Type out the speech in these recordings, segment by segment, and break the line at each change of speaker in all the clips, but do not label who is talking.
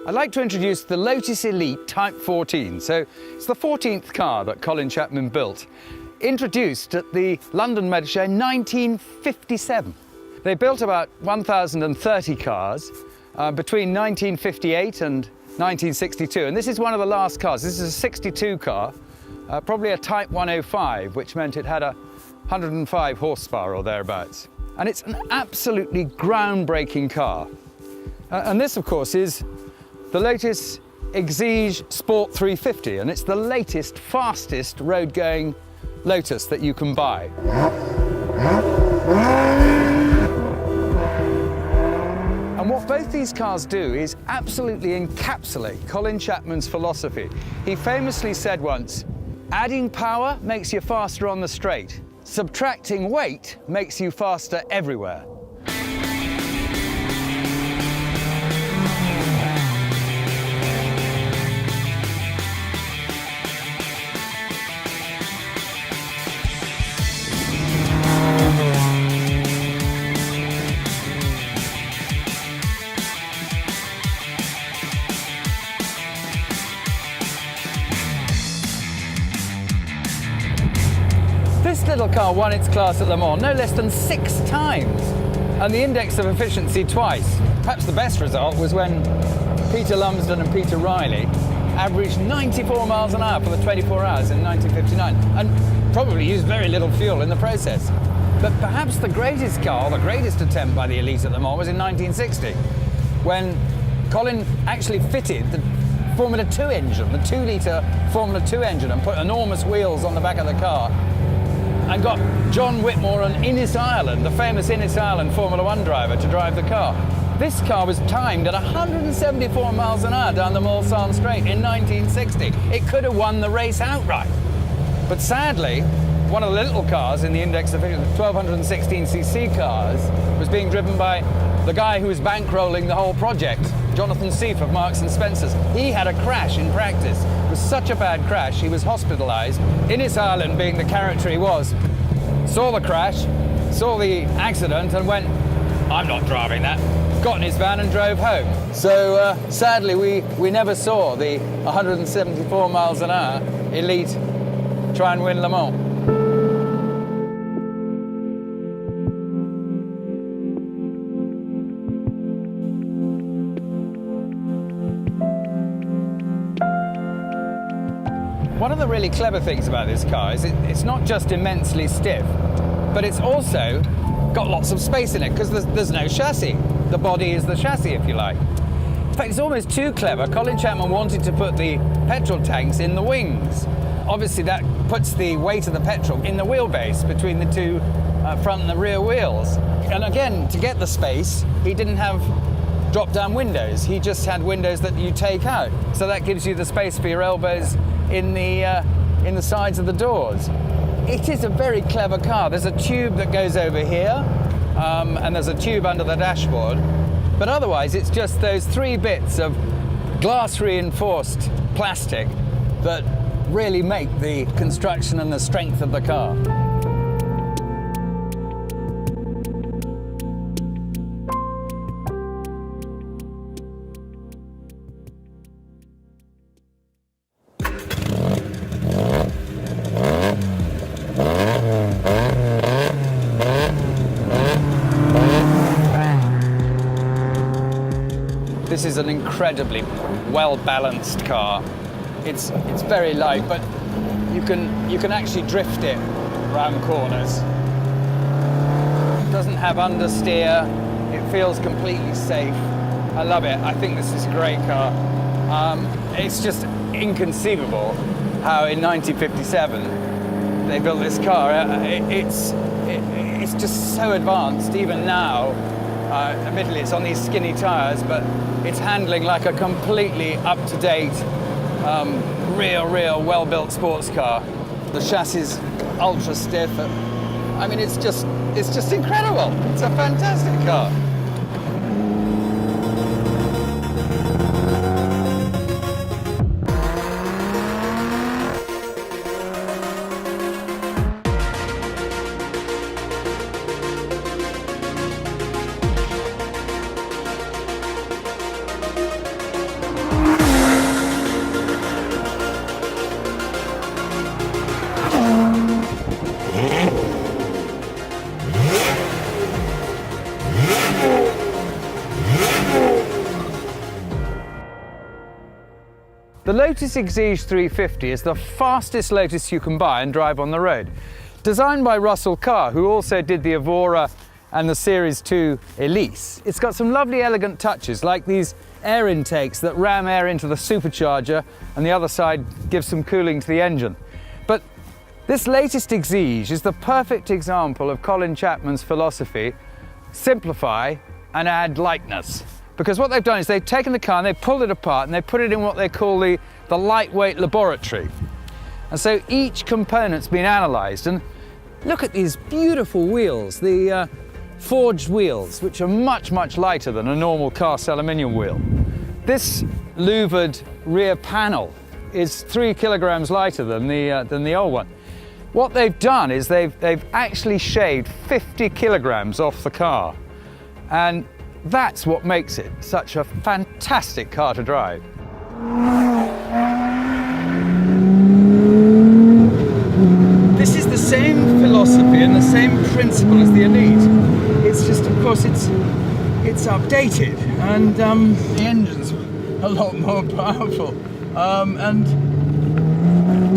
I'd like to introduce the Lotus Elite Type 14. So it's the 14th car that Colin Chapman built, introduced at the London Motor Show in 1957. They built about 1,030 cars between 1958 and 1962, and this is one of the last cars. This is a 62 car, probably a Type 105, which meant it had 105 horsepower or thereabouts. And it's an absolutely groundbreaking car. And this, of course, is the Lotus Exige Sport 350, and it's the latest, fastest road-going Lotus that you can buy. And what both these cars do is absolutely encapsulate Colin Chapman's philosophy. He famously said once, adding power makes you faster on the straight. Subtracting weight makes you faster everywhere. This little car won its class at Le Mans no less than 6 times, and the index of efficiency twice. Perhaps the best result was when Peter Lumsden and Peter Riley averaged 94 miles an hour for the 24 hours in 1959, and probably used very little fuel in the process. But perhaps the greatest car, the greatest attempt by the Elite at Le Mans was in 1960, when Colin actually fitted the Formula 2 engine, the 2-litre Formula 2 engine, and put enormous wheels on the back of the car, and got John Whitmore and Innes Ireland, the famous Innes Ireland Formula 1 driver, to drive the car. This car was timed at 174 miles an hour down the Mulsanne Straight in 1960. It could have won the race outright. But sadly, one of the little cars in the index of 1216cc cars was being driven by the guy who was bankrolling the whole project, Jonathan Seif of Marks and Spencer's. He had a crash in practice. It was such a bad crash, he was hospitalised. Innes Ireland, being the character he was, saw the crash, saw the accident and went, I'm not driving that. Got in his van and drove home. So sadly, we never saw the 174 miles an hour Elite try and win Le Mans. One of the really clever things about this car is it's not just immensely stiff, but it's also got lots of space in it, because there's no chassis. The body is the chassis, if you like. In fact, it's almost too clever. Colin Chapman wanted to put the petrol tanks in the wings. Obviously, that puts the weight of the petrol in the wheelbase between the two front and the rear wheels. And again, to get the space, he didn't have drop-down windows. He just had windows that you take out. So that gives you the space for your elbows in the sides of the doors. It is a very clever car. There's a tube that goes over here, and there's a tube under the dashboard. But otherwise, it's just those 3 bits of glass-reinforced plastic that really make the construction and the strength of the car. This is an incredibly well-balanced car. It's very light, but you can actually drift it around corners. It doesn't have understeer. It feels completely safe. I love it. I think this is a great car. It's just inconceivable how in 1957 they built this car. It's just so advanced, even now. Admittedly, it's on these skinny tyres, but it's handling like a completely up-to-date, real, well-built sports car. The chassis is ultra stiff. I mean, it's just incredible. It's a fantastic car. Lotus Exige 350 is the fastest Lotus you can buy and drive on the road. Designed by Russell Carr, who also did the Evora and the Series 2 Elise. It's got some lovely elegant touches, like these air intakes that ram air into the supercharger, and the other side gives some cooling to the engine. But this latest Exige is the perfect example of Colin Chapman's philosophy: simplify and add lightness. Because what they've done is they've taken the car and they've pulled it apart and they've put it in what they call the lightweight laboratory. And so each component's been analysed, and look at these beautiful wheels, the forged wheels, which are much, much lighter than a normal cast aluminium wheel. This louvered rear panel is 3 kilograms lighter than the old one. What they've done is they've actually shaved 50 kilograms off the car, and that's what makes it such a fantastic car to drive. This is the same philosophy and the same principle as the Elite. It's just, of course, it's updated, and the engine's a lot more powerful. And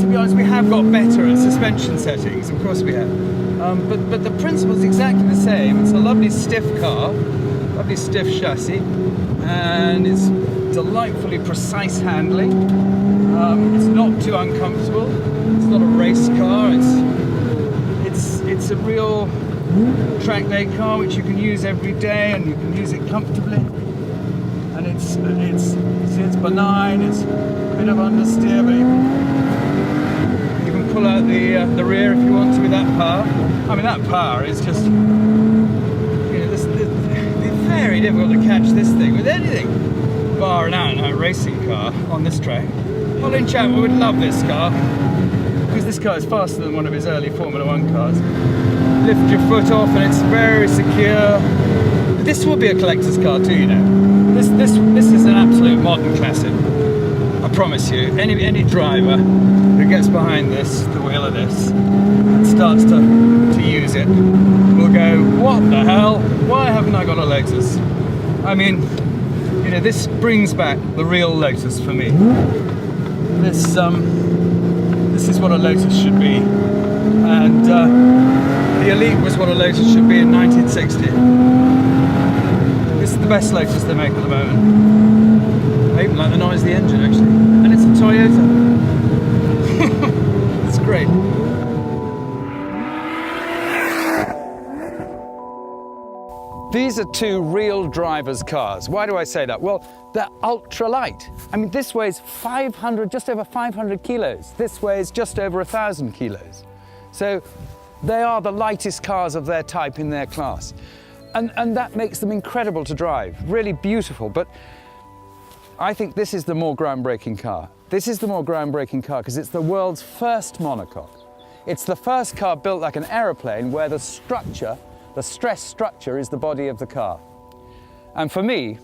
to be honest, we have got better at suspension settings, of course we have. But the principle's exactly the same. It's a lovely stiff car, lovely stiff chassis, and it's delightfully precise handling. It's not too uncomfortable. It's not a race car. It's a real track day car which you can use every day, and you can use it comfortably. And it's benign. It's a bit of understeer, but you can pull out the rear if you want to with that power. I mean, that power is just, you know, it's very difficult to catch this thing with anything bar an out-and-out racing car on this track. Colin Chapman would love this car, because this car is faster than one of his early Formula 1 cars. Lift your foot off and it's very secure. This will be a collector's car too, you know. This is an absolute modern classic. I promise you, any driver who gets behind the wheel of this, and starts to use it, will go, what the hell? Why haven't I got a Lotus? I mean, you know, this brings back the real Lotus for me. This is what a Lotus should be, and the Elite was what a Lotus should be in 1960. This is the best Lotus they make at the moment. I even like the noise of the engine, actually, and it's a Toyota. It's great. These are two real drivers' cars. Why do I say that? Well, they're ultra light. I mean, this weighs just over 500 kilos. This weighs just over 1,000 kilos. So they are the lightest cars of their type in their class. And that makes them incredible to drive, really beautiful. But I think this is the more groundbreaking car. This is the more groundbreaking car because it's the world's first monocoque. It's the first car built like an aeroplane where the stress structure is the body of the car. And for me,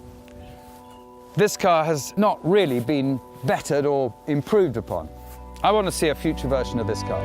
this car has not really been bettered or improved upon. I want to see a future version of this car.